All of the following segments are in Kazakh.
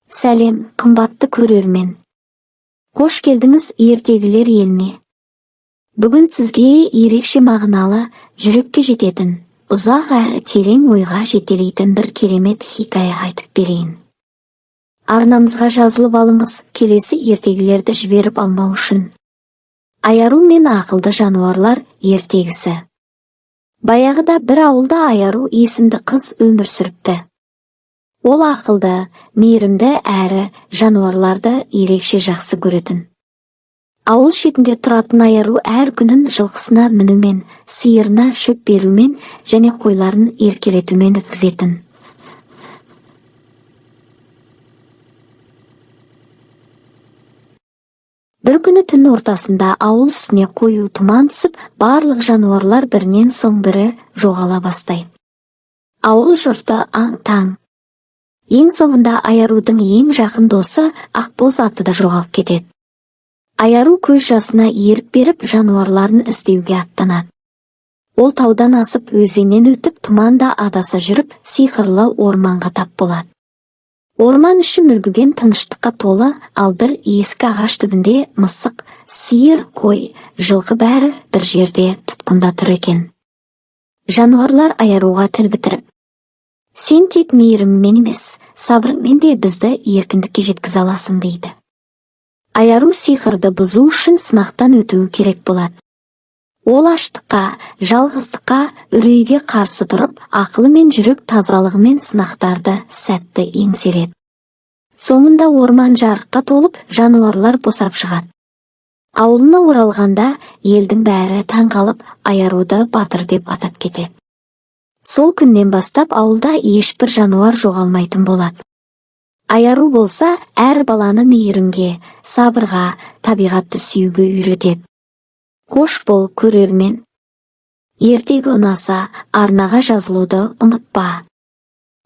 Сәлем, қымбатты көрермен. Қош келдіңіз ертегілер еліне. Бүгін сізге ерекше мағыналы, жүрекке жететін, ұзақ әрі терең ойға жетелейтін бір керемет хикая айтып берейін. Арнамызға жазылып алыңыз, келесі ертегілерді жіберіп алмау үшін. Аяру мен ақылды жануарлар ертегісі. Баяғыда бір ауылда Аяру есімді қыз өмір сүріпті. Ол ақылды, мейірімді әрі жануарларды ерекше жақсы көретін. Ауыл шетінде тұратын Аяру әр күнін жылқысына мінумен, сиырына шөп берумен және қойларын еркелетумен өткізетін. Бір күні түн ортасында ауыл үстіне қою тұман түсіп, барлық жануарлар бірінен соң бірі жоғала бастайды. Ауыл жұрты аң-таң. Ең соңында Аярудың ең жақын досы Ақбоз аты да жоғалып кетеді. Аяру көз жасына ерік беріп жануарларын іздеуге аттанады. Ол таудан асып, өзеннен өтіп, тұманда адаса жүріп, сиқырлы орманға тап болады. Орман іші мүлгіген тыныштыққа толы, ал бір ескі ағаш түбінде мысық, сиыр, қой, жылқы бәрі бір жерде тұтқында тұр екен. Жануарлар Аяруға тіл бітіріп: «Сен тек мейіріммен емес, сабырыңмен де бізді еркіндікке жеткізе аласың» дейді. Аяру сиқырды бұзу үшін сынақтан өтуі керек болады. Ол аштыққа, жалғыздыққа, үрейге қарсы тұрып, ақылы мен жүрек тазалығымен сынақтарды сәтті еңсереді. Соңында орман жарыққа толып, жануарлар босап шығады. Ауылына оралғанда елдің бәрі таң қалып, Аяруды батыр деп атап кетеді. Сол күннен бастап ауылда ешбір жануар жоғалмайтын болады. Аяру болса, әр баланы мейірімге, сабырға, табиғатты сүюге үйретеді. Қош бол, көрермен. Ертегі ұнаса, арнаға жазылуды ұмытпа.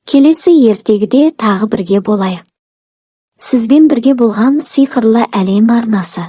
Келесі ертегіде тағы бірге болайық. Сізбен бірге болған сиқырлы әлем арнасы.